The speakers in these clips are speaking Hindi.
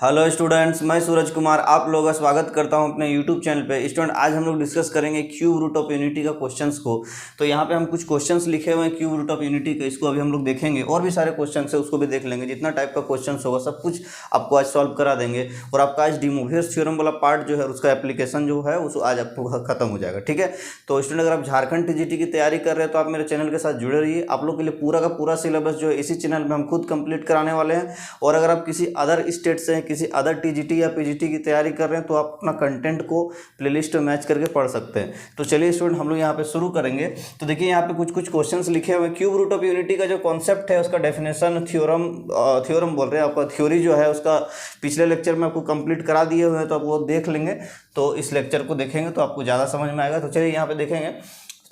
हेलो स्टूडेंट्स, मैं सूरज कुमार आप लोगों का स्वागत करता हूं अपने यूट्यूब चैनल पे। स्टूडेंट, आज हम लोग डिस्कस करेंगे क्यूब रूट ऑफ यूनिटी का क्वेश्चंस को। तो यहाँ पे हम कुछ क्वेश्चंस लिखे हुए हैं क्यूब रूट ऑफ यूनिटी के, इसको अभी हम लोग देखेंगे। और भी सारे क्वेश्चंस है उसको भी देख लेंगे। जितना टाइप का क्वेश्चंस होगा सब कुछ आपको आज सॉल्व करा देंगे। और आपका आज डी मोवियर्स थ्योरम वाला पार्ट जो है उसका एप्लीकेशन जो है उस आज आपको खत्म हो जाएगा। ठीक है, तो स्टूडेंट अगर आप झारखंड टीजीटी की तैयारी कर रहे हैं तो आप मेरे चैनल के साथ जुड़े रहिए। आप लोग के लिए पूरा का पूरा सिलेबस जो है इसी चैनल में हम खुद कंप्लीट कराने वाले हैं। और अगर आप किसी अदर स्टेट से हैं, किसी अदर टीजीटी या पीजीटी की तैयारी कर रहे हैं तो आप अपना कंटेंट को प्लेलिस्ट में मैच करके पढ़ सकते हैं। तो चलिए स्टूडेंट हम लोग यहाँ पे शुरू करेंगे। तो देखिए यहाँ पे कुछ क्वेश्चंस लिखे हुए हैं। क्यूब रूट ऑफ यूनिटी का जो कॉन्सेप्ट है उसका डेफिनेशन थ्योरम बोल रहे हैं, आपका थ्योरी जो है उसका पिछले लेक्चर में आपको कंप्लीट करा दिए हुए हैं, तो आप वो देख लेंगे। तो इस लेक्चर को देखेंगे तो आपको ज़्यादा समझ में आएगा। तो चलिए यहाँ पे देखेंगे।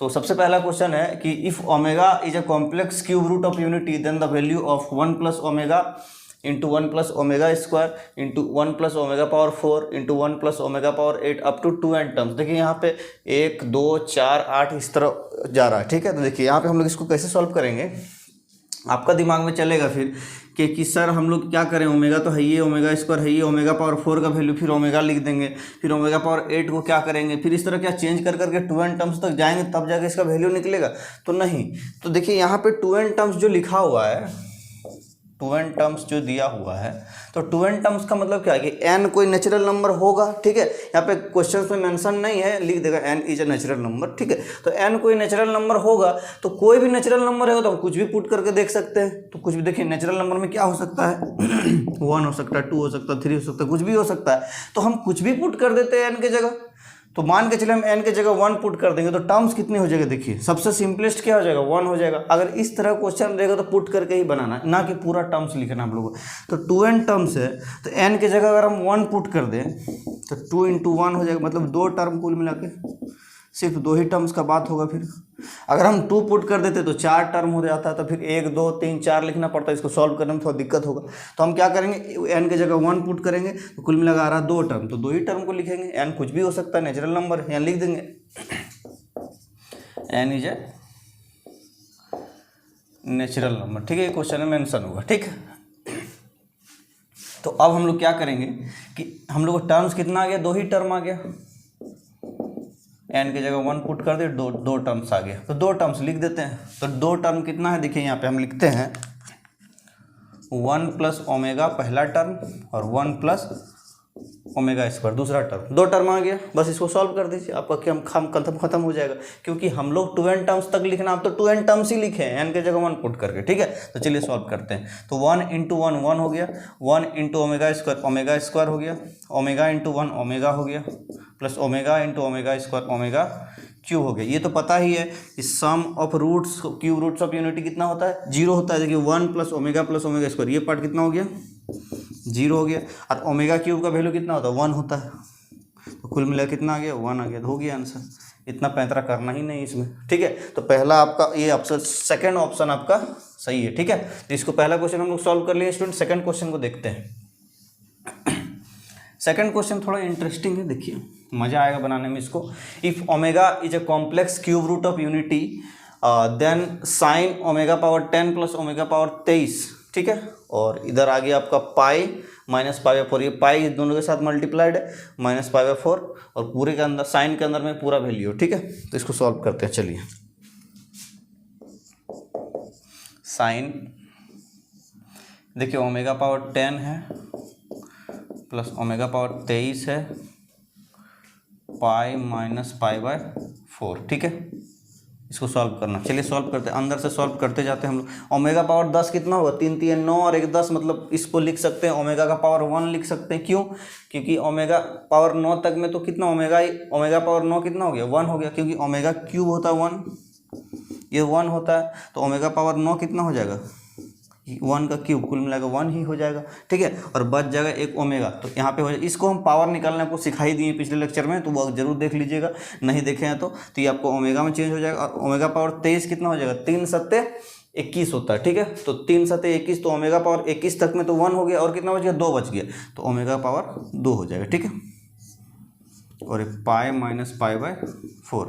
तो सबसे पहला क्वेश्चन है कि if omega is a complex cube root of unity then the value of 1 plus omega into 1 plus omega square into 1 plus omega power 4 into 1 plus omega power 8 up to 2n terms. देखिए यहाँ पे 1 2 4 8 इस तरह जा रहा है। ठीक है, तो देखिए यहाँ पे हम लोग इसको कैसे सॉल्व करेंगे, आपका दिमाग में चलेगा फिर कि सर हम लोग क्या करें, ओमेगा तो है ये, ओमेगा स्क्वायर है ये, ओमेगा पावर 4 का वैल्यू फिर ओमेगा लिख देंगे, फिर ओमेगा पावर 8 को क्या करेंगे, फिर इस तरह क्या चेंज कर करके 2n टर्म्स तक जाएंगे तब जाके इसका वैल्यू निकलेगा। तो नहीं, तो देखिए यहाँ पे 2n टर्म्स जो लिखा हुआ है, 2n टर्म्स जो दिया हुआ है, तो 2n टर्म्स का मतलब क्या है कि n कोई नेचुरल नंबर होगा। ठीक है, यहाँ पे क्वेश्चन में मेंशन नहीं है, लिख देगा n is a natural number. ठीक है, तो n कोई नेचुरल नंबर होगा, तो कोई भी नेचुरल नंबर है तो हम कुछ भी पुट करके देख सकते हैं। तो कुछ भी देखिए नेचुरल नंबर में क्या हो सकता है 1 हो सकता है, 2 हो सकता है, 3 हो सकता है, कुछ भी हो सकता है। तो हम कुछ भी पुट कर देते हैं n के जगह। तो मान के चले हम n के जगह 1 पुट कर देंगे तो टर्म्स कितनी हो जाएगा, देखिए सबसे सिंपलेस्ट क्या हो जाएगा 1 हो जाएगा। अगर इस तरह क्वेश्चन रहेगा तो पुट करके ही बनाना, ना कि पूरा टर्म्स लिखना हम लोगों को। तो 2n टर्म्स है तो n के जगह अगर हम 1 पुट कर दें तो 2 इंटू 1 हो जाएगा, मतलब 2 टर्म कुल मिला के सिर्फ 2 ही टर्म्स का बात होगा। फिर अगर हम 2 पुट कर देते तो 4 टर्म हो जाता है, तो फिर 1 2 3 4 लिखना पड़ता है। इसको सॉल्व करने में थोड़ा दिक्कत होगा, तो हम क्या करेंगे, n के जगह 1 पुट करेंगे तो कुल मिला आ रहा 2 टर्म, तो 2 ही टर्म को लिखेंगे। n कुछ भी हो सकता है, नेचुरल नंबर यहाँ लिख देंगे n is a natural number. ठीक है, ये क्वेश्चन में मेंशन होगा। ठीक है, तो अब हम लोग क्या करेंगे कि हम लोग को टर्म्स कितना आ गया, 2 ही टर्म आ गया। n की जगह 1 पुट कर दे, दो टर्म्स आ गया, तो 2 टर्म्स लिख देते हैं। तो 2 टर्म कितना है, देखिए यहाँ पे हम लिखते हैं 1 प्लस ओमेगा पहला टर्म और 1 प्लस ओमेगा स्क्वायर दूसरा टर्म। 2 टर्म आ गया, बस इसको सॉल्व कर दीजिए, आपका क्या खत्म हो जाएगा। क्योंकि हम लोग 2n टर्म्स तक लिखना, आप तो 2n टर्म्स ही लिखे हैं n के जगह 1 पुट करके। ठीक है, तो चलिए सॉल्व करते हैं। तो 1 इंटू 1 1 हो गया, 1 इंटू ओमेगा स्क्वायर हो गया, ओमेगा इंटू 1 ओमेगा हो गया, plus omega into omega square omega cube हो गया। ये तो पता ही है कि sum of roots cube roots of unity कितना होता है, 0 होता है। देखिए 1 प्लस ओमेगा स्क्वायर, ये पार्ट कितना हो गया 0 हो गया, और ओमेगा क्यूब का वैल्यू कितना होता है 1 होता है। तो कुल मिला कितना आ गया 1 आ गया, तो हो गया आंसर। इतना पैंतरा करना ही नहीं इसमें। ठीक है, तो पहला आपका ये ऑप्शन, सेकंड ऑप्शन आपका सही है। ठीक है, तो इसको पहला क्वेश्चन हम लोग सॉल्व कर लिए। स्टूडेंट सेकंड क्वेश्चन को देखते हैं। सेकंड क्वेश्चन थोड़ा इंटरेस्टिंग है, देखिए मजा आएगा बनाने में इसको। If omega is a complex cube root of unity then sine omega power 10 plus omega power 23। ठीक है, और इधर आ गया आपका पाई माइनस पाई बाई 4, ये पाई दोनों के साथ मल्टीप्लाइड है, माइनस पाई बाई 4, और पूरे के अंदर साइन के अंदर में पूरा वैल्यू। ठीक है, तो इसको सॉल्व करते हैं। चलिए साइन, देखिए ओमेगा पावर 10 है प्लस ओमेगा पावर 23 है, पाई माइनस पाई बाय 4। ठीक है, इसको सॉल्व करना। चलिए सॉल्व करते हैं, अंदर से सॉल्व करते जाते हैं हम लोग। ओमेगा पावर 10 कितना होगा, 3 3 9 और 1 10, मतलब इसको लिख सकते हैं ओमेगा का पावर 1 लिख सकते हैं। क्यों, क्योंकि ओमेगा पावर 9 तक में तो कितना ओमेगा पावर 9 कितना हो गया 1 हो गया, क्योंकि ओमेगा क्यूब होता है 1, ये 1 होता है, तो ओमेगा पावर 9 कितना हो जाएगा 1 का क्यूब, कुल मिलाकर 1 ही हो जाएगा। ठीक है, और बच जाएगा 1 ओमेगा, तो यहाँ पे हो जाएगा। इसको हम पावर निकालने आपको सिखाई दिए पिछले लेक्चर में, तो वो जरूर देख लीजिएगा, नहीं देखे हैं तो ये आपको ओमेगा में चेंज हो जाएगा। और ओमेगा पावर 23 कितना हो जाएगा, 3 सत्ते 21 होता है। ठीक है, तो 3 सत्ते 21, तो ओमेगा पावर 21 तक में तो 1 हो गया, और कितना बच गया 2 बच गया, तो ओमेगा पावर 2 हो जाएगा। ठीक है, और एक पाई माइनस पाई बाय 4।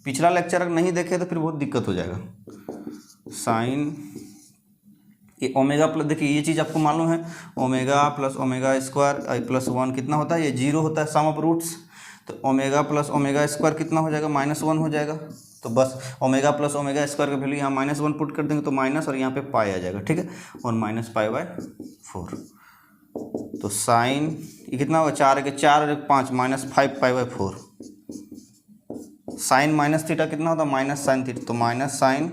पिछला लेक्चर अगर नहीं देखे तो फिर बहुत दिक्कत हो जाएगा। साइन ये ओमेगा प्लस, देखिए ये चीज़ आपको मालूम है, omega plus omega square plus 1 कितना होता है, ये 0 होता है सम ऑफ रूट्स। तो ओमेगा प्लस ओमेगा स्क्वायर कितना हो जाएगा, -1 हो जाएगा। तो बस ओमेगा प्लस ओमेगा स्क्वायर का वैल्यू यहाँ -1 पुट कर देंगे तो माइनस, और यहाँ पे पाई आ जाएगा, ठीक है, और -π/4। तो साइन ये कितना होगा, 4 के 4 5 -5π/4। साइन माइनस थीटा कितना होता है, माइनस साइन थीटा, तो माइनस साइन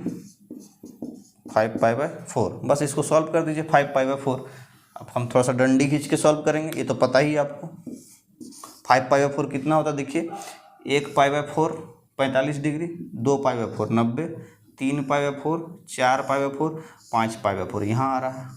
5π/4। बस इसको सॉल्व कर दीजिए 5π/4। अब हम थोड़ा सा डंडी खींच के सॉल्व करेंगे, ये तो पता ही है आपको। 5π/4 कितना होता है, देखिए 1π/4 45 डिग्री, 2π/4 90, 3π/4 4π/4 5π/4 यहाँ आ रहा है,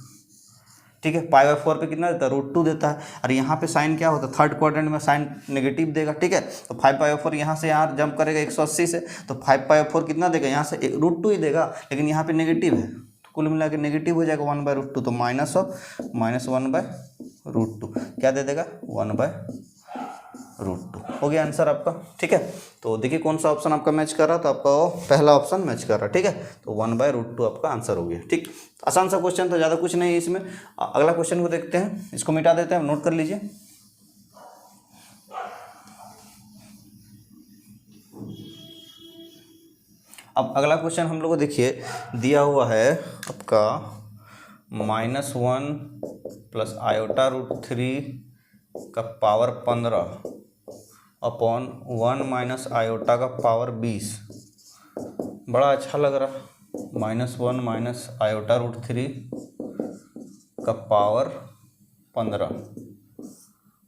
ठीक है। π/4 पे कितना देता है, √2 देता है। और यहाँ पे साइन क्या होता है, थर्ड क्वाड्रेंट में साइन नेगेटिव देगा, ठीक है। तो 5π/4 यहाँ से यहाँ जंप करेगा 180 से, तो 5π/4 कितना देगा, यहाँ से √2 ही देगा, लेकिन यहाँ पे नेगेटिव है, तो कुल मिला के नेगेटिव हो जाएगा 1/√2। तो -1/√2 क्या दे देगा, 1/√2 हो गया आंसर आपका, ठीक है। तो देखिए कौन सा ऑप्शन आपका मैच कर रहा था, तो आपका वो पहला ऑप्शन मैच कर रहा है, ठीक है। तो 1/√2 आपका आंसर हो गया, ठीक। आसान सा क्वेश्चन था, ज़्यादा कुछ नहीं है इसमें। अगला क्वेश्चन को देखते हैं, इसको मिटा देते हैं, नोट कर लीजिए। अब अगला क्वेश्चन हम लोग को देखिए दिया हुआ है आपका -1 प्लस i√3 का पावर 15 अपॉन 1 माइनस आयोटा का पावर 20। बड़ा अच्छा लग रहा, -1 माइनस i√3 का पावर 15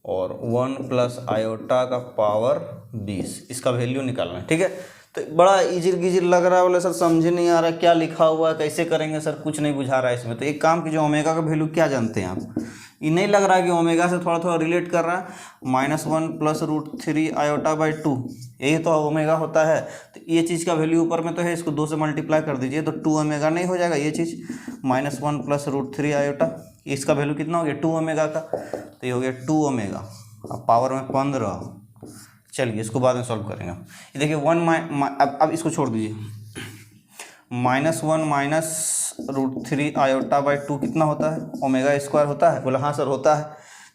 और 1 प्लस आयोटा का पावर 20, इसका वैल्यू निकालना है, ठीक है। तो बड़ा इजिर गिजिर लग रहा है, बोले सर समझ नहीं आ रहा क्या लिखा हुआ है, कैसे करेंगे सर, कुछ नहीं बुझा रहा है इसमें। तो एक काम कीजिए, ओमेगा का वैल्यू क्या जानते हैं आप, ये नहीं लग रहा है कि ओमेगा से थोड़ा थोड़ा रिलेट कर रहा है, -1 प्लस √3 i/2 यही तो ओमेगा होता है। तो ये चीज़ का वैल्यू ऊपर में तो है, इसको 2 से मल्टीप्लाई कर दीजिए तो 2 ओमेगा नहीं हो जाएगा ये चीज़, -1 प्लस √3 i/, इसका वैल्यू कितना हो गया, 2 ओमेगा का, तो ये हो गया 2 ओमेगा, अब पावर में 15। चलिए इसको बाद में सॉल्व करेंगे। ये देखिए अब इसको छोड़ दीजिए, -1 माइनस √3 i/2 कितना होता है, ओमेगा स्क्वायर होता है, बोला हाँ सर होता है।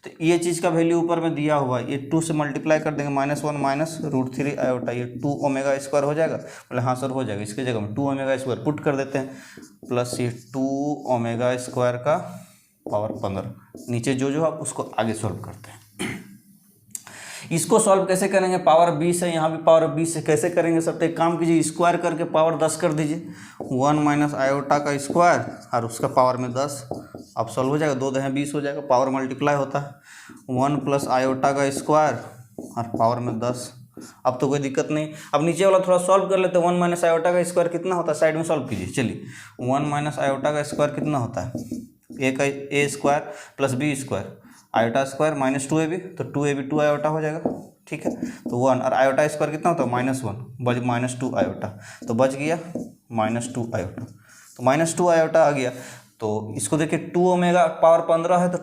तो ये चीज़ का वैल्यू ऊपर में दिया हुआ है, ये 2 से मल्टीप्लाई कर देंगे, -1 माइनस √3 i/, ये 2 ओमेगा स्क्वायर हो जाएगा, बोले हाँ सर हो जाएगा। इसके जगह में 2 ओमेगा स्क्वायर पुट कर देते हैं, प्लस ये 2 ओमेगा स्क्वायर का पावर 15, नीचे जो जो आप उसको आगे सॉल्व करते हैं। इसको सॉल्व कैसे करेंगे, पावर 20 है, यहाँ भी पावर 20 है, कैसे करेंगे सर, तो एक काम कीजिए, स्क्वायर करके पावर 10 कर दीजिए, 1 माइनस आयोटा का स्क्वायर और उसका पावर में 10, अब सॉल्व हो जाएगा, 2 × 20 हो जाएगा, पावर मल्टीप्लाई होता है, 1 प्लस आयोटा का स्क्वायर और पावर में 10। अब तो कोई दिक्कत नहीं, अब नीचे वाला थोड़ा सॉल्व कर लेते हैं। 1 माइनस आयोटा का स्क्वायर कितना होता है, साइड में सॉल्व कीजिए। चलिए 1 माइनस आयोटा का स्क्वायर कितना होता है, ए का a square plus b square, iota square -2ab, तो 2ab 2 आयोटा हो जाएगा, ठीक है। तो 1 और आयोटा स्क्वायर कितना होता है, -1 बच -2 आयोटा, तो बच गया -2 आयोटा, तो -2 आयोटा आ गया। तो इसको देखिए 2 ओमेगा पावर 15 है, तो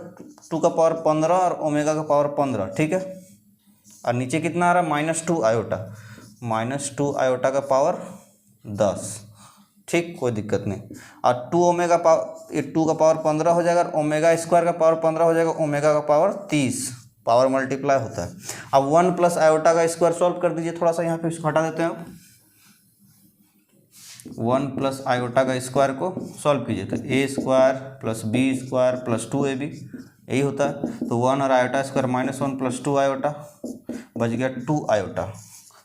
2 का पावर 15 और ओमेगा का पावर 15, ठीक है। और नीचे कितना आ रहा है, -2 आयोटा, -2 आयोटा का पावर 10, ठीक, कोई दिक्कत नहीं। और 2 ओमेगा पावर, ये 2 का पावर 15 हो जाएगा, और ओमेगा स्क्वायर का पावर 15 हो जाएगा, ओमेगा का पावर 30, पावर मल्टीप्लाई होता है। अब 1 प्लस आयोटा का स्क्वायर सॉल्व कर दीजिए, थोड़ा सा यहाँ पे इसको हटा देते हैं। 1 प्लस आयोटा का स्क्वायर को सॉल्व कीजिए, तो a square plus b square plus 2ab यही होता है। तो 1 और आयोटा स्क्वायर -1 प्लस 2 आयोटा, बच गया 2 आयोटा,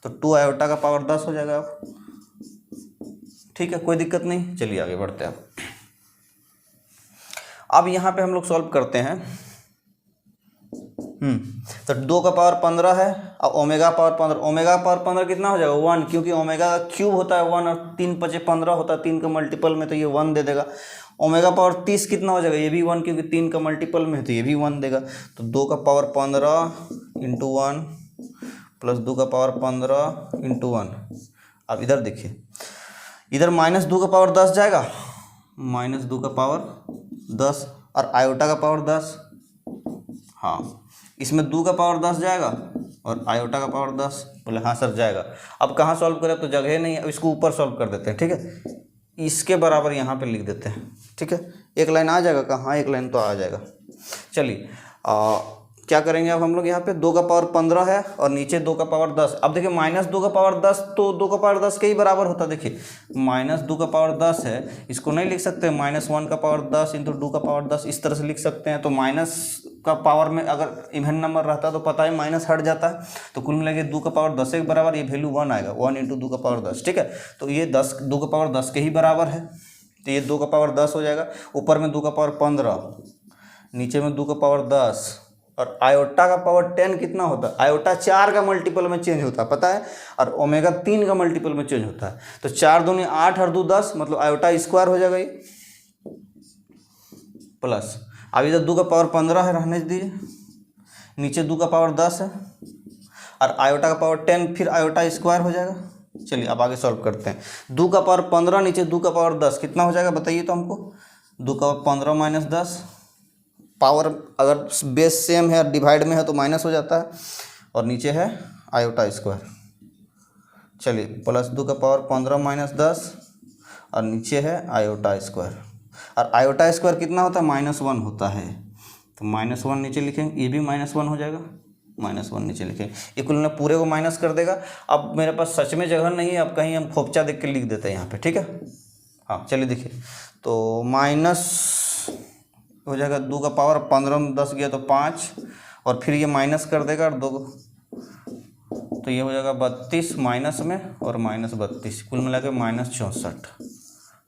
तो 2 आयोटा का पावर 10 हो जाएगा, ठीक है, कोई दिक्कत नहीं। चलिए आगे बढ़ते हैं। अब यहाँ पे हम लोग सॉल्व करते हैं। तो 2 का पावर 15 है, और ओमेगा पावर 15, ओमेगा पावर 15 कितना हो जाएगा 1, क्योंकि ओमेगा का क्यूब होता है 1 और 3 × 5 = 15 होता है, 3 का मल्टीपल में, तो ये 1 दे देगा। ओमेगा पावर 30 कितना हो जाएगा, ये भी 1, क्योंकि 3 का मल्टीपल में है, तो ये भी 1 देगा। तो 2 का पावर 15 × 1 प्लस 2 का पावर 15 × 1। अब इधर देखिए, इधर -2 का पावर 10 जाएगा, -2 का पावर 10 और आयोटा का पावर 10, हाँ, इसमें 2 का पावर 10 जाएगा और आयोटा का पावर 10, बोले हाँ सर जाएगा। अब कहाँ सॉल्व करें, तो जगह नहीं है, अब इसको ऊपर सॉल्व कर देते हैं, ठीक है, इसके बराबर यहाँ पे लिख देते हैं, ठीक है, एक लाइन आ जाएगा का? हाँ, एक लाइन तो आ जाएगा। चलिए क्या करेंगे अब हम लोग, यहाँ पे 2 का पावर 15 है और नीचे 2 का पावर 10। अब देखिए माइनस 2 का पावर 10 तो 2 का पावर 10 के ही बराबर होता है। देखिए माइनस 2 का पावर 10 है, इसको नहीं लिख सकते माइनस 1 का पावर 10 इंटू 2 का पावर 10, इस तरह से लिख सकते हैं। तो माइनस का पावर में अगर इवन नंबर रहता तो पता है माइनस हट जाता है, तो कुल मिला के 2 का पावर 10 के बराबर, ये वैल्यू 1 आएगा, 1 इंटू 2 का पावर 10। ठीक है, तो ये 2 का पावर 10 के ही बराबर है, तो ये 2 का पावर 10 हो जाएगा। ऊपर में 2 का पावर 15, नीचे में 2 का पावर 10, और आयोटा का पावर 10 कितना होता है? आयोटा 4 का मल्टीपल में चेंज होता है, पता है, और ओमेगा 3 का मल्टीपल में चेंज होता है। तो 4 दूनी 8 और 2 10, मतलब आयोटा स्क्वायर हो जाएगा ये, प्लस अब इधर 2 का पावर 15 है, रहने दीजिए, नीचे 2 का पावर 10 है और आयोटा का पावर 10, फिर आयोटा स्क्वायर हो जाएगा। चलिए अब आगे सॉल्व करते हैं। 2 का पावर 15 नीचे 2 का पावर 10 कितना हो जाएगा बताइए तो हमको? 2 का पावर 15 माइनस 10, पावर अगर बेस सेम है और डिवाइड में है तो माइनस हो जाता है, और नीचे है आयोटा स्क्वायर। चलिए प्लस 2 का पावर 15 माइनस 10 और नीचे है आयोटा स्क्वायर, और आयोटा स्क्वायर कितना होता है? -1 होता है, तो -1 नीचे लिखेंगे, ये भी -1 हो जाएगा, -1 नीचे लिखेंगे, ये कुल में पूरे को माइनस कर देगा। अब मेरे पास सच में जगह नहीं है, अब कहीं हम खोपचा देख के लिख देते हैं यहाँ पे, ठीक है। हाँ चलिए देखिए, तो माइनस हो जाएगा 2 का पावर 15 में 10 गया तो 5, और फिर ये माइनस कर देगा और 2, तो ये हो जाएगा 32 माइनस में और -32, कुल मिला के -64।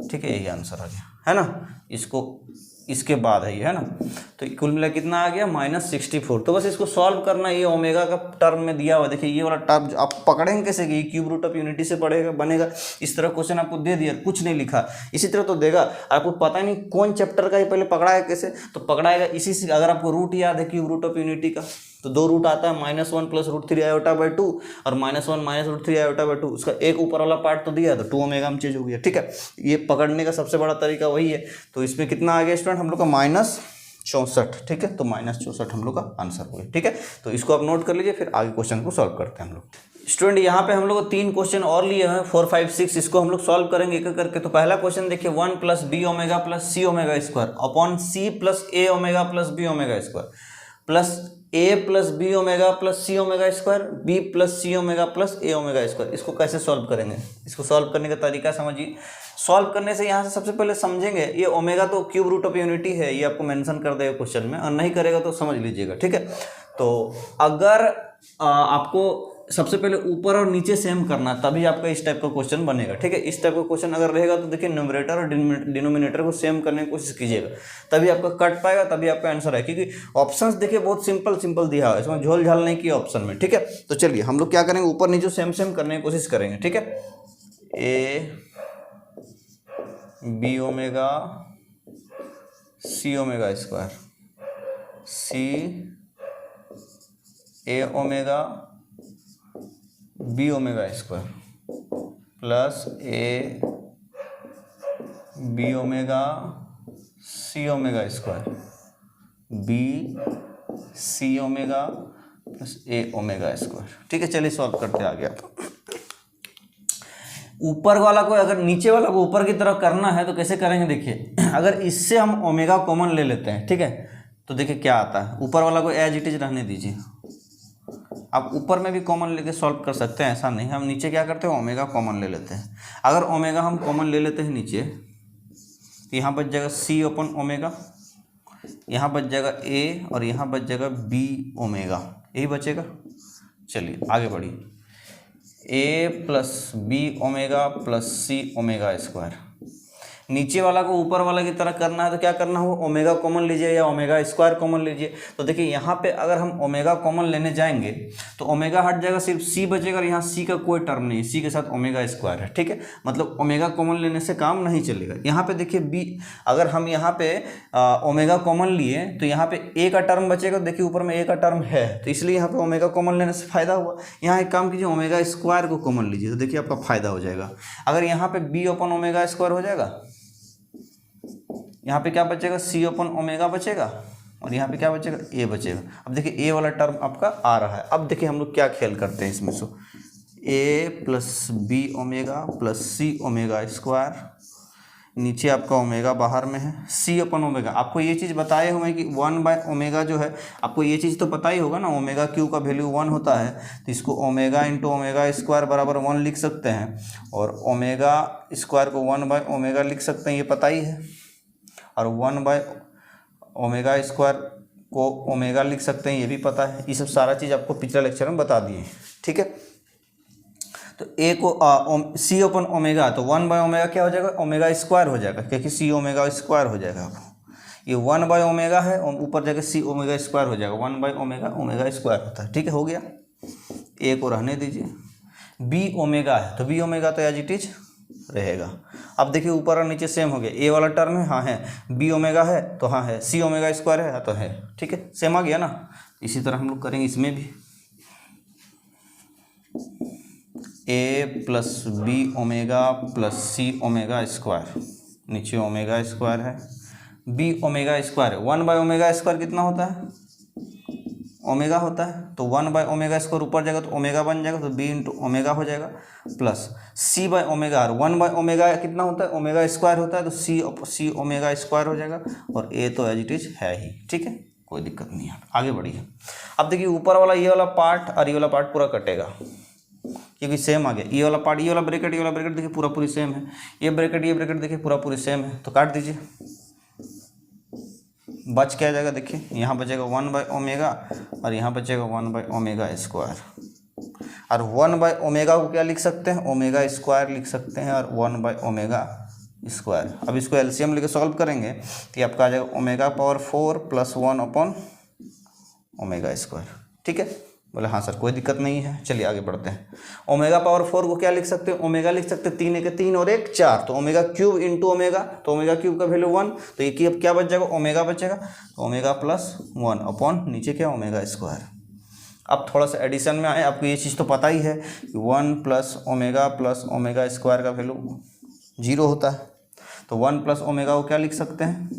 ठीक है, यही आंसर आ गया है ना, इसको इसके बाद है ये, है ना। तो कुल मिला कितना आ गया? -64। तो बस इसको सॉल्व करना, ये ओमेगा का टर्म में दिया हुआ, देखिए ये वाला टर्म आप पकड़ेंगे कैसे कि क्यूब रूट ऑफ यूनिटी से पढ़ेगा बनेगा, इस तरह क्वेश्चन आपको दे दिया, कुछ नहीं लिखा, इसी तरह तो देगा, आपको पता नहीं कौन चैप्टर का ये पहले पकड़ाएगा कैसे, तो पकड़ाएगा इसी से। अगर आपको रूट याद है क्यूब रूट ऑफ यूनिटी का, तो 2 रूट आता है, -1 + √3 आयोटा/2 और -1 - √3 आयोटा/2, उसका एक ऊपर वाला पार्ट तो दिया, तो 2 ओमेगा में चेंज हो गया। ठीक है, ये पकड़ने का सबसे बड़ा तरीका वही है। तो इसमें कितना आ गया स्टूडेंट हम लोग का? -64। ठीक है, तो -64 हम लोग का आंसर हो गया। ठीक है, तो इसको आप नोट कर लीजिए, फिर आगे क्वेश्चन को सॉल्व करते हैं हम लोग। स्टूडेंट यहाँ पे हम लोग 3 क्वेश्चन और लिए हैं, 4 5 6, इसको हम लोग सॉल्व करेंगे एक एक करके। तो पहला क्वेश्चन देखिए, 1 + b omega + c omega square upon c + a omega + b omega square plus a + b omega + c omega square b + c omega + a omega square. इसको कैसे सॉल्व करेंगे? इसको सॉल्व करने का तरीका समझिए। सॉल्व करने से यहाँ से सबसे पहले समझेंगे, ये ओमेगा तो क्यूब रूट ऑफ यूनिटी है, ये आपको मेंशन कर देगा क्वेश्चन में, और नहीं करेगा तो समझ लीजिएगा। ठीक है, तो अगर आपको सबसे पहले ऊपर और नीचे सेम करना, तभी आपका इस टाइप का क्वेश्चन बनेगा। ठीक है, इस टाइप का क्वेश्चन अगर रहेगा तो देखिए न्यूमरेटर और डिनोमिनेटर को सेम करने की कोशिश कीजिएगा, तभी आपका कट पाएगा, तभी आपका आंसर है। क्योंकि ऑप्शंस देखिए बहुत सिंपल दिया है, इसमें झोल झाल नहीं किया ऑप्शन में। ठीक है, तो चलिए हम लोग क्या करेंगे, ऊपर नीचे सेम करने की कोशिश करेंगे। ठीक है, a b omega c omega square, c a omega b omega square plus a b omega c omega square b c omega plus a omega square. ठीक है, चलिए सॉल्व करते आ गया। ऊपर वाला को अगर नीचे वाला को ऊपर की तरफ करना है तो कैसे करेंगे? देखिए, अगर इससे हम ओमेगा कॉमन ले लेते हैं, ठीक है, तो देखिए क्या आता है। ऊपर वाला को एज इट इज रहने दीजिए, आप ऊपर में भी कॉमन लेके सॉल्व कर सकते हैं, ऐसा नहीं। हम नीचे क्या करते हैं, ओमेगा कॉमन ले लेते हैं। अगर ओमेगा हम कॉमन ले लेते हैं नीचे, तो यहाँ बच जाएगा c ओपन ओमेगा, यहाँ बच जाएगा a और यहाँ बच जाएगा b ओमेगा, यही बचेगा। चलिए आगे बढ़िए, a + b omega + c omega square. नीचे वाला को ऊपर वाला की तरह करना है तो क्या करना हो, ओमेगा कॉमन लीजिए या ओमेगा स्क्वायर कॉमन लीजिए। तो देखिए यहाँ पे अगर हम ओमेगा कॉमन लेने जाएंगे तो ओमेगा हट जाएगा, सिर्फ c बचेगा, और यहाँ c का कोई टर्म नहीं है, c के साथ ओमेगा स्क्वायर है। ठीक है, मतलब ओमेगा कॉमन लेने से काम नहीं चलेगा। यहाँ पे देखिए b, अगर हम यहाँ पे ओमेगा कॉमन लिए तो यहाँ पे a का टर्म बचेगा, देखिए ऊपर में a का टर्म है, तो इसलिए यहाँ पे ओमेगा कॉमन लेने से फायदा हुआ। यहाँ एक काम कीजिए, ओमेगा स्क्वायर को कॉमन लीजिए, तो देखिए आपका फायदा हो जाएगा। अगर यहाँ पे b ओपन ओमेगा स्क्वायर हो जाएगा, यहाँ पे क्या बचेगा, c ओपन ओमेगा बचेगा, और यहाँ पे क्या बचेगा, a बचेगा। अब देखिए a वाला टर्म आपका आ रहा है। अब देखिए हम लोग क्या खेल करते हैं इसमें, सो a + b omega + c omega square नीचे आपका ओमेगा बाहर में है, सी अपन ओमेगा। आपको ये चीज़ बताए हुए हैं कि 1/ओमेगा जो है, आपको ये चीज़ तो पता ही होगा ना, ओमेगा क्यू का वैल्यू 1 होता है, तो इसको ओमेगा इंटू ओमेगा स्क्वायर बराबर 1 लिख सकते हैं, और ओमेगा स्क्वायर को 1/ओमेगा लिख सकते हैं, ये पता ही है, और 1/ओमेगा स्क्वायर को ओमेगा लिख सकते हैं, ये भी पता है। ये सब सारा चीज़ आपको पिछले लेक्चर में बता दिए, ठीक है। तो ए को सी ओपन ओमेगा, तो 1/ओमेगा क्या हो जाएगा, ओमेगा स्क्वायर हो जाएगा, क्योंकि सी ओमेगा स्क्वायर हो जाएगा। ये 1/ओमेगा है, ऊपर जाकर सी ओमेगा स्क्वायर हो जाएगा, 1/ओमेगा ओमेगा स्क्वायर होता है, ठीक है, हो गया। ए को रहने दीजिए। बी ओमेगा है, तो बी ओमेगा तो एज इट इज रहेगा। अब देखिए ऊपर और नीचे सेम हो गया, ए वाला टर्म है, हाँ है, बी ओमेगा है तो हाँ है, सी ओमेगा स्क्वायर है तो है, ठीक है, सेम आ गया ना। इसी तरह हम लोग करेंगे इसमें भी, ए प्लस बी ओमेगा प्लस सी ओमेगा स्क्वायर, नीचे ओमेगा स्क्वायर है, बी ओमेगा स्क्वायर है, 1/ओमेगा स्क्वायर कितना होता है, ओमेगा होता है, तो 1/ओमेगा स्क्वायर ऊपर जाएगा तो ओमेगा बन जाएगा, तो बी इंटू ओमेगा हो जाएगा, प्लस c/ओमेगा, 1/ओमेगा कितना होता है, ओमेगा स्क्वायर होता है, तो सी ओमेगा स्क्वायर हो जाएगा, और ए तो एज इट इज है ही, ठीक है, कोई दिक्कत नहीं है, आगे बढ़िए। अब देखिए ऊपर वाला ये वाला पार्ट और ये वाला पार्ट पूरा कटेगा, क्योंकि सेम आ गया, ये वाला पार्ट, ये वाला ब्रैकेट देखिए पूरा पूरी सेम है, ये ब्रैकेट देखिए पूरा पूरी सेम है, तो काट दीजिए, बच क्या जाएगा, देखिए यहाँ बचेगा 1/ओमेगा और यहाँ बचेगा 1/ओमेगा स्क्वायर, और 1/ओमेगा को क्या लिख सकते हैं, ओमेगा स्क्वायर लिख सकते हैं, और 1/ओमेगा स्क्वायर। अब इसको एलसीएम लेके सॉल्व करेंगे तो ये आपका आ जाएगा ओमेगा पावर 4 + 1/ओमेगा स्क्वायर, ठीक है, बोले हाँ सर कोई दिक्कत नहीं है, चलिए आगे बढ़ते हैं। ओमेगा पावर 4 को क्या लिख सकते हैं, ओमेगा लिख सकते हैं, 3 × 3 और 1 4, तो ओमेगा क्यूब इंटू ओमेगा, तो ओमेगा क्यूब का वैल्यू 1, तो ये की अब क्या बच जाएगा, ओमेगा बचेगा, तो ओमेगा प्लस 1 अपॉन नीचे क्या ओमेगा स्क्वायर। अब थोड़ा सा एडिशन में आए, आपको ये चीज़ तो पता ही है कि 1 + ओमेगा स्क्वायर का वैल्यू 0 होता है, तो 1 + ओमेगा को क्या लिख सकते हैं,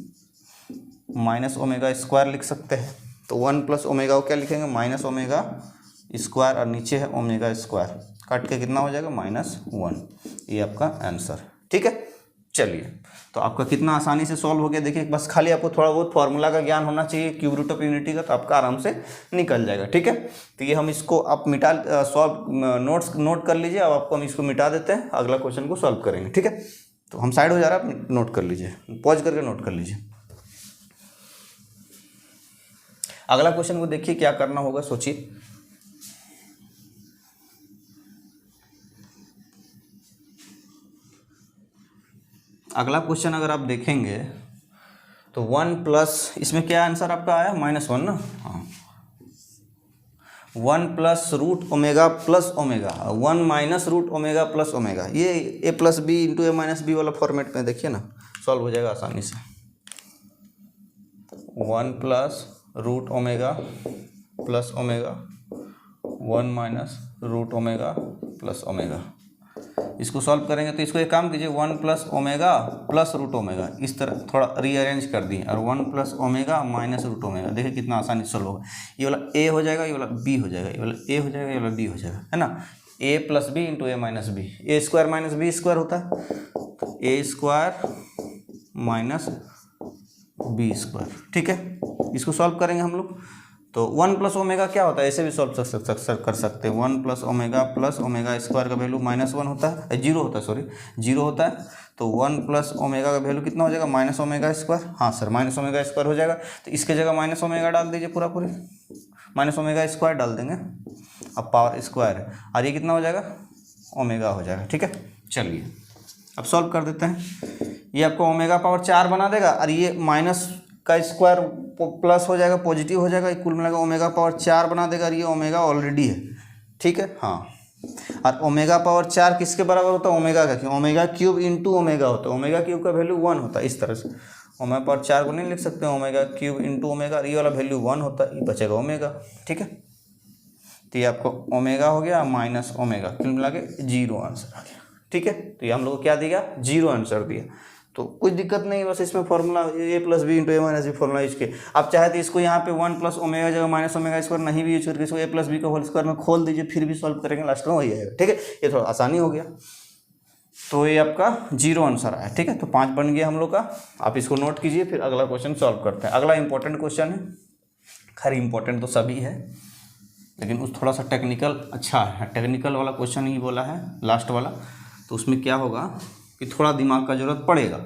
-ओमेगा स्क्वायर लिख सकते हैं, तो 1 + ओमेगा को क्या लिखेंगे, -ओमेगा स्क्वायर, और नीचे है ओमेगा स्क्वायर, काट के कितना हो जाएगा, -1, ये आपका आंसर, ठीक है। चलिए, तो आपका कितना आसानी से सॉल्व हो गया, देखिए बस खाली आपको थोड़ा बहुत फार्मूला का ज्ञान होना चाहिए क्यूब रूट ऑफ यूनिटी का, तो आपका आराम से निकल जाएगा, ठीक है। तो ये हम इसको आप नोट कर लीजिए, अब आपको हम इसको मिटा देते हैं, अगला क्वेश्चन को सॉल्व करेंगे, ठीक है। तो हम साइड हो जा रहा है, आप नोट कर लीजिए, पॉज करके नोट कर लीजिए। अगला क्वेश्चन को देखिए क्या करना होगा, सोचिए। अगला क्वेश्चन अगर आप देखेंगे तो 1 इसमें क्या आंसर आपका आया, -1 ना, हाँ, 1 + √omega plus omega, 1 - √omega plus omega, ये a + b × a - b वाला फॉर्मेट में देखिए ना, सॉल्व हो जाएगा आसानी से। 1 + √omega plus omega, 1 - √omega plus omega, इसको सॉल्व करेंगे तो इसको एक काम कीजिए, 1 + ओमेगा प्लस √ओमेगा, इस तरह थोड़ा रीअरेंज कर दिए, और 1 + ओमेगा -√ओमेगा, देखिए कितना आसानी से सॉल्व होगा। ये वाला a हो जाएगा, ये वाला b हो जाएगा, ये वाला a हो जाएगा, ये वाला b हो जाएगा, है ना, a + b × a - b, a² - b² होता है, a² - b², ठीक है। इसको सॉल्व करेंगे हम लोग, तो 1 + ओमेगा क्या होता है, ऐसे भी सॉल्व कर सकते हैं, 1 + ओमेगा प्लस ओमेगा स्क्वायर का वैल्यू -1 होता है, 0 होता है, सॉरी 0 होता है, तो 1 + ओमेगा का वैल्यू कितना हो जाएगा, -ओमेगा स्क्वायर, हाँ सर -ओमेगा स्क्वायर हो जाएगा, तो इसके जगह -ओमेगा डाल दीजिए, पूरा -ओमेगा स्क्वायर डाल देंगे, अब पावर स्क्वायर है, और ये कितना हो जाएगा, ओमेगा हो जाएगा, ठीक है। चलिए अब सॉल्व कर देते हैं, ये आपको ओमेगा पावर 4 बना देगा, और ये माइनस का स्क्वायर प्लस हो जाएगा, पॉजिटिव हो जाएगा, कुल मिलाकर ओमेगा पावर 4 बना देगा, और ये ओमेगा ऑलरेडी है, ठीक है, हाँ। और ओमेगा पावर 4 किसके बराबर होता है, ओमेगा का, क्यों, ओमेगा क्यूब इंटू ओमेगा होता है, ओमेगा क्यूब का वैल्यू 1 होता है, इस तरह से ओमेगा पावर 4 को नहीं लिख सकते, ओमेगा क्यूब इंटू ओमेगा, ये वाला वैल्यू 1 होता है, ये बचेगा ओमेगा, ठीक है। तो ये आपको ओमेगा हो गया -ओमेगा, कुल मिला के 0 आंसर आ गया, ठीक है। तो ये हम लोग को क्या दिया, 0 आंसर दिया, तो कोई दिक्कत नहीं, बस इसमें formula a + b × a - b formula use के, आप चाहे तो इसको यहाँ पे 1 + ओमेगा जगह -ओमेगा स्क्वायर नहीं भी यूज करके इसको a + b का होल स्क्वायर में खोल दीजिए, फिर भी सॉल्व करेंगे, लास्ट में वही आएगा, ठीक है। ये थोड़ा आसानी हो गया। तो ये आपका 0 आंसर आया। ठीक है, तो 5 बन गया हम लोग का। आप इसको नोट कीजिए, फिर अगला क्वेश्चन सॉल्व करते हैं। अगला इंपॉर्टेंट क्वेश्चन है, खैर इंपॉर्टेंट तो सभी है, लेकिन उस थोड़ा सा टेक्निकल अच्छा है, टेक्निकल वाला क्वेश्चन ही बोला है लास्ट वाला, तो उसमें क्या होगा कि थोड़ा दिमाग का जरूरत पड़ेगा।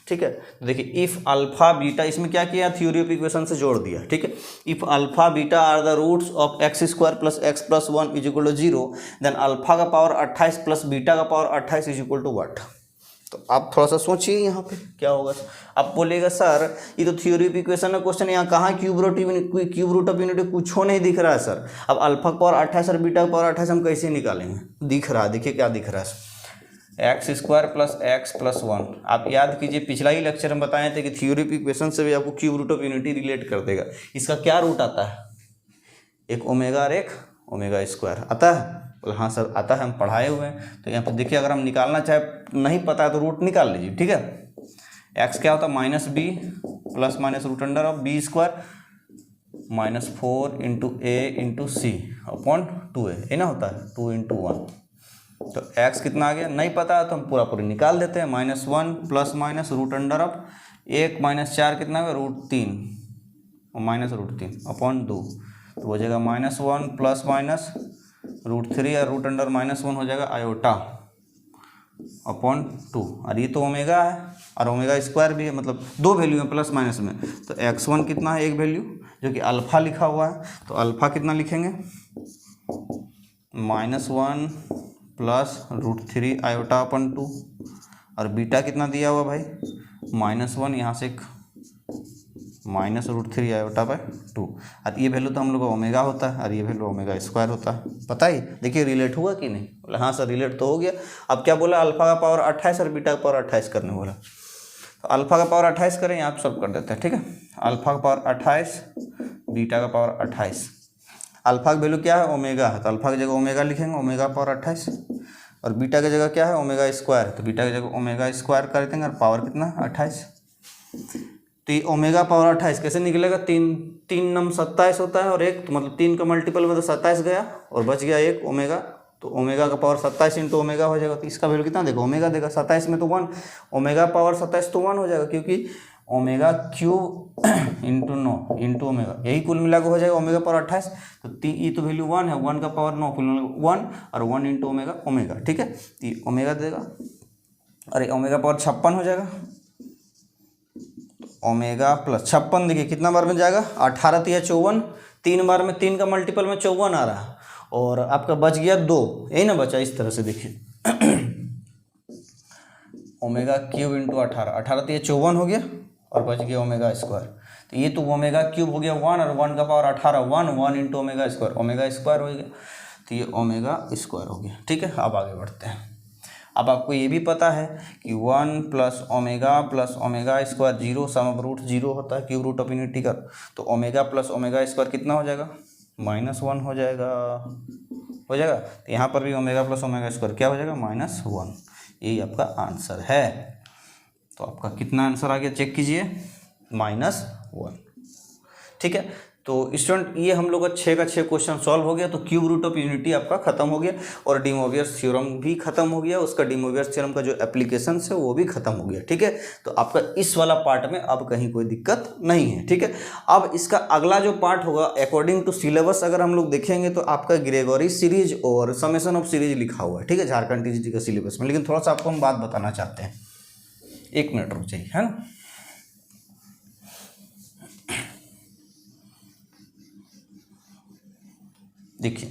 ठीक है, तो देखिए इफ़ अल्फा बीटा, इसमें क्या किया, थ्योरी ऑफ इक्वेशन से जोड़ दिया। ठीक है, if alpha beta are the roots of x square plus x plus 1 is equal to 0, then alpha का पावर 28 प्लस बीटा का power 28 is equal to what. तो आप थोड़ा सा सोचिए यहाँ पे क्या होगा। आप बोलेगा सर ये तो थ्योरी ऑफ इक्वेशन है क्वेश्चन, यहाँ कहाँ क्यूब रूट ऑफ यूनिटी कुछ हो नहीं दिख रहा है सर। अब अल्फा का पावर 28 और बीटा का पावर 28 हम कैसे निकालेंगे, दिख रहा है, देखिए क्या दिख रहा है, x square plus x plus 1। आप याद कीजिए पिछला ही लेक्चर में बताए थे कि थ्योरी ऑफ इक्वेशन से भी आपको cube root of unity relate कर देगा। इसका क्या रूट आता है, एक ओमेगा और एक ओमेगा स्क्वायर आता है। बोले हाँ सर आता है, हम पढ़ाए हुए हैं। तो यहाँ पर देखिए अगर हम निकालना चाहे नहीं पता है तो रूट निकाल लीजिए। ठीक है, एक्स क्या होता है minus b plus minus root under of b square minus 4 into a into c upon 2a, ये ना होता है 2 इंटू 1। तो x कितना आ गया नहीं पता है तो हम पूरा पूरी निकाल देते हैं, -1 plus minus root under of 1 minus 4 कितना होगा √3 और माइनस √3 अपॉन 2, तो हो जाएगा -1 प्लस माइनस √3 और रूट अंडर -1 हो जाएगा आयोटा अपॉन 2। और ये तो ओमेगा है और ओमेगा स्क्वायर भी है, मतलब दो वैल्यू है प्लस माइनस में। तो x1 कितना है, एक वैल्यू जो कि अल्फा लिखा हुआ है, तो अल्फा कितना लिखेंगे -1 प्लस √3 आयोटा अपन 2, और बीटा कितना दिया हुआ भाई -1, यहाँ से माइनस √3 आयोटा बाय 2। और ये वैल्यू तो हम लोग का ओमेगा होता है और ये वैल्यू ओमेगा स्क्वायर होता है। पता ही, देखिए रिलेट हुआ कि नहीं, बोला हाँ सर रिलेट तो हो गया। अब क्या बोला, अल्फा का पावर 28 और बीटा का पावर 28 करने बोला। तो अल्फा का पावर 28 करें, यहाँ सॉल्व कर देते हैं। ठीक है, अल्फा का पावर 28 बीटा का पावर 28, अल्फा की वैल्यू क्या है ओमेगा है, तो अल्फा की जगह ओमेगा लिखेंगे, ओमेगा पावर 28, और बीटा की जगह क्या है ओमेगा स्क्वायर है, तो बीटा की जगह ओमेगा स्क्वायर कर देंगे, और पावर कितना 28। तो ये ओमेगा पावर 28 कैसे निकलेगा, 3 नम 27 होता है और एक तो मतलब 3 का मल्टीपल में तो 27 गया और बच गया एक ओमेगा, तो ओमेगा का पावर 27 इंटू ओमेगा हो जाएगा। तो इसका वैल्यू कितना देगा, ओमेगा देगा, 27 में तो 1, ओमेगा पावर 27 तो 1 हो जाएगा, क्योंकि omega cube into 9 into omega, यही कुल मिला के हो जाएगा ओमेगा पावर 28। तो ये तो वैल्यू 1 है, 1 का पावर 9 कुल 1 और 1 इंटू ओमेगा ओमेगा। ठीक है, तो ये ओमेगा देगा, अरे ओमेगा पावर 56 हो जाएगा, ओमेगा प्लस 56 देखिए कितना बार में जाएगा 18 या 54, 3 बार में 3 का मल्टीपल में 54 आ रहा है, और आपका बच गया 2, यही ना बचा। इस तरह से देखिए ओमेगा क्यूब इंटू 18, 18 या 54 हो गया और बच गया ओमेगा स्क्वायर। तो ये तो ओमेगा क्यूब हो गया 1 और 1 का पावर 18, 1 इंटू ओमेगा स्क्वायर हो गया, तो ये ओमेगा स्क्वायर हो गया। ठीक है, अब आगे बढ़ते हैं। अब आपको ये भी पता है कि 1 plus omega square 0, sum of root 0 होता है क्यूब रूट ऑफ यूनिटी का। तो ओमेगा प्लस ओमेगा स्क्वायर कितना हो जाएगा -1 हो जाएगा। तो यहाँ पर भी ओमेगा प्लस ओमेगा स्क्वायर क्या हो जाएगा -1। यही आपका आंसर है। तो आपका कितना आंसर आ गया चेक कीजिए, -1। ठीक है, तो स्टूडेंट ये हम लोग का 6 का 6 क्वेश्चन सॉल्व हो गया। तो क्यूब रूट ऑफ यूनिटी आपका खत्म हो गया और डी मोवियर्स थ्योरम भी खत्म हो गया, उसका डी मोवियर्स थ्योरम का जो एप्लीकेशन है वो भी खत्म हो गया। ठीक है, तो आपका इस वाला पार्ट में अब कहीं कोई दिक्कत नहीं है। ठीक है, अब इसका अगला जो पार्ट होगा अकॉर्डिंग टू सिलेबस अगर हम लोग देखेंगे तो आपका ग्रेगोरी सीरीज और समेशन ऑफ सीरीज लिखा हुआ है। ठीक है, झारखंड टीजीटी का सिलेबस में। लेकिन थोड़ा सा आपको हम बात बताना चाहते हैं, 1 मिनट रुक जाइए, है ना। देखिए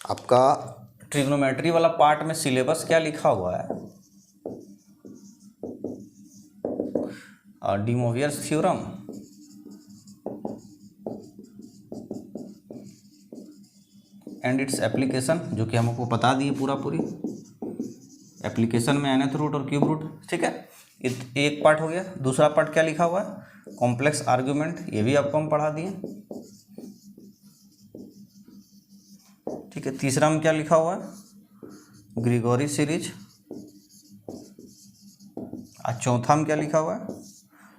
आपका ट्रिग्नोमेट्री वाला पार्ट में सिलेबस क्या लिखा हुआ है, de Moivre's theorem, and its application, जो कि हमको बता दिए पूरी एप्लीकेशन में nth रूट और क्यूब रूट। ठीक है, एक पार्ट हो गया। दूसरा पार्ट क्या लिखा हुआ है, कॉम्प्लेक्स आर्ग्यूमेंट, ये भी आपको हम पढ़ा दिए। ठीक है, तीसरा में क्या लिखा हुआ है, ग्रेगोरी सीरीज, और चौथा में क्या लिखा हुआ है,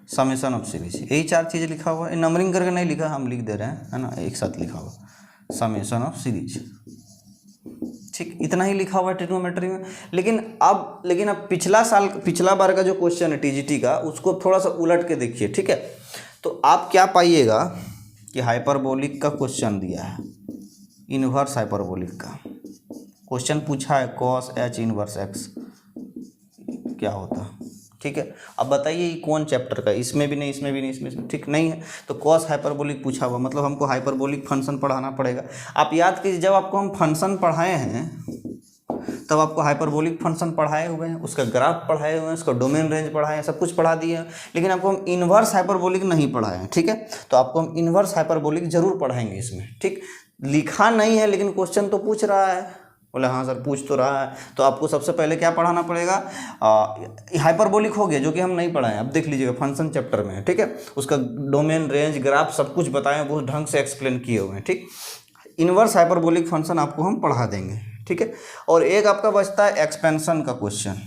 समेशन ऑफ सीरीज। यही 4 चीज़ लिखा हुआ है, नंबरिंग करके नहीं लिखा, हम लिख दे रहे हैं, है ना, एक साथ लिखा हुआ समेशन ऑफ सीरीज। ठीक, इतना ही लिखा हुआ है ट्रिग्नोमेट्री में। लेकिन अब पिछला बार का जो क्वेश्चन है टीजीटी का, उसको थोड़ा सा उलट के देखिए, ठीक है। तो आप क्या पाइएगा कि हाइपरबोलिक का क्वेश्चन दिया है, इनवर्स हाइपरबोलिक का क्वेश्चन पूछा है, cos h इनवर्स x क्या होता, ठीक है। अब बताइए ये कौन चैप्टर का, इसमें भी नहीं, इसमें भी नहीं, इसमें ठीक नहीं है। तो कॉस हाइपरबोलिक पूछा हुआ, मतलब हमको हाइपरबोलिक फंक्शन पढ़ाना पड़ेगा। आप याद कीजिए, जब आपको हम फंक्शन पढ़ाए हैं तब आपको हाइपरबोलिक फंक्शन पढ़ाए हुए हैं, उसका ग्राफ पढ़ाए हुए हैं, उसका डोमेन रेंज पढ़ाए हैं, सब कुछ पढ़ा दिए हैं। लेकिन आपको हम इन्वर्स हाइपरबोलिक नहीं पढ़ाए हैं, ठीक है। तो आपको हम इन्वर्स हाइपरबोलिक जरूर पढ़ाएंगे इसमें, ठीक। लिखा नहीं है लेकिन क्वेश्चन तो पूछ रहा है, बोले हाँ सर पूछ तो रहा है। तो आपको सबसे पहले क्या पढ़ाना पड़ेगा, हाइपरबोलिक हो गया जो कि हम नहीं पढ़ाएं। अब देख लीजिएगा फंक्शन चैप्टर में है, ठीक है। उसका डोमेन रेंज ग्राफ सब कुछ बताएं, वो ढंग से एक्सप्लेन किए हुए हैं, ठीक। इन्वर्स हाइपरबोलिक फंक्शन आपको हम पढ़ा देंगे, ठीक है। और एक आपका बचता है एक्सपेंशन का क्वेश्चन,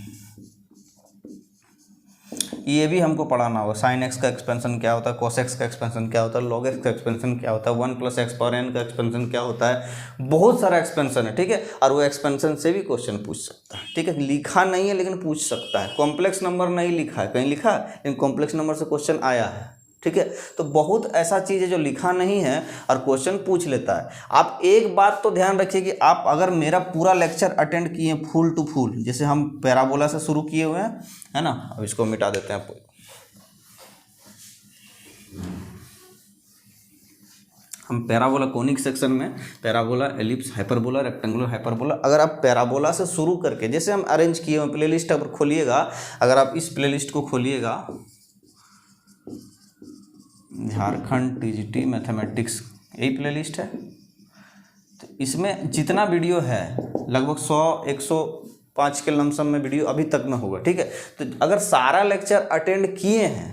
ये भी हमको पढ़ाना होगा। साइन एक्स का एक्सपेंशन क्या होता है, कॉस एक्स का एक्सपेंशन क्या होता है, लॉग एक्स का एक्सपेंशन क्या होता है, 1 + x पावर n का एक्सपेंशन क्या होता है। बहुत सारा एक्सपेंशन है, ठीक है। और वो एक्सपेंशन से भी क्वेश्चन पूछ सकता है, ठीक है। लिखा नहीं है लेकिन पूछ सकता है। कॉम्प्लेक्स नंबर नहीं लिखा है, कहीं लिखा है, लेकिन कॉम्प्लेक्स नंबर से क्वेश्चन आया है, ठीक है। तो बहुत ऐसा चीज़ है जो लिखा नहीं है और क्वेश्चन पूछ लेता है। आप एक बात तो ध्यान रखिए कि आप अगर मेरा पूरा लेक्चर अटेंड किए फुल टू फुल, जैसे हम पैराबोला से शुरू किए हुए हैं, है ना। अब इसको मिटा देते हैं आपको। हम पैराबोला कोनिक सेक्शन में parabola, ellipse, hyperbola, rectangular hyperbola, अगर आप पैराबोला से शुरू करके जैसे हम अरेंज किए हुए प्लेलिस्ट अगर खोलिएगा, अगर आप इस प्लेलिस्ट को खोलिएगा, झारखंड टीजीटी मैथमेटिक्स, यही प्लेलिस्ट है। तो इसमें जितना वीडियो है लगभग 100-105 के लमसम में वीडियो अभी तक में होगा, ठीक है। तो अगर सारा लेक्चर अटेंड किए हैं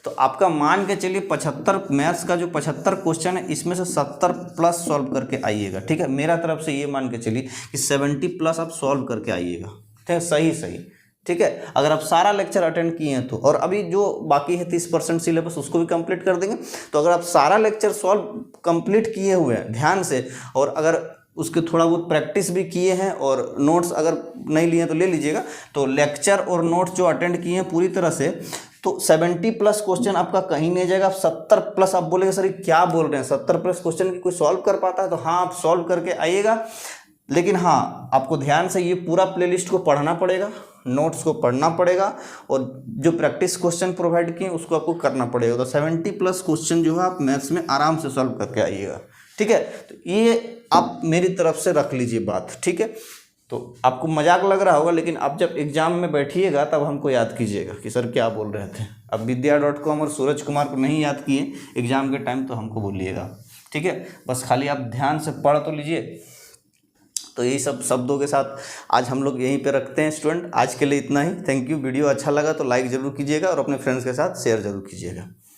तो आपका मान के चलिए 75 मैथ्स का जो 75 क्वेश्चन है, इसमें से 70+ सॉल्व करके आइएगा, ठीक है। मेरा तरफ से ये मान के चलिए कि 70+ आप सॉल्व करके आइएगा, ठीक है। सही, ठीक है। अगर आप सारा लेक्चर अटेंड किए हैं तो, और अभी जो बाकी है 30% सिलेबस उसको भी कंप्लीट कर देंगे। तो अगर आप सारा लेक्चर सॉल्व कंप्लीट किए हुए हैं ध्यान से, और अगर उसके थोड़ा बहुत प्रैक्टिस भी किए हैं और नोट्स अगर नहीं लिए तो ले लीजिएगा, तो लेक्चर और नोट्स जो अटेंड किए हैं पूरी तरह से, तो 70+ क्वेश्चन आपका कहीं नहीं जाएगा। आप 70+, आप बोलेंगे सर क्या बोल रहे हैं, 70+ क्वेश्चन की कोई सॉल्व कर पाता है? तो हाँ, आप सॉल्व करके आइएगा। लेकिन हाँ, आपको ध्यान से ये पूरा प्लेलिस्ट को पढ़ना पड़ेगा, नोट्स को पढ़ना पड़ेगा, और जो प्रैक्टिस क्वेश्चन प्रोवाइड किए उसको आपको करना पड़ेगा। तो 70+ क्वेश्चन जो है आप मैथ्स में आराम से सॉल्व करके आइएगा, ठीक है। तो ये आप मेरी तरफ से रख लीजिए बात, ठीक है। तो आपको मजाक लग रहा होगा, लेकिन आप जब एग्जाम में बैठिएगा तब हमको याद कीजिएगा कि सर क्या बोल रहे थे। अब विद्या.com और सूरज कुमार को नहीं याद किए एग्जाम के टाइम तो हमको बोलिएगा, ठीक है। बस खाली आप ध्यान से पढ़ तो लीजिए। तो यही सब शब्दों के साथ आज हम लोग यहीं पे रखते हैं स्टूडेंट। आज के लिए इतना ही। Thank you. वीडियो अच्छा लगा तो लाइक ज़रूर कीजिएगा और अपने फ्रेंड्स के साथ शेयर ज़रूर कीजिएगा।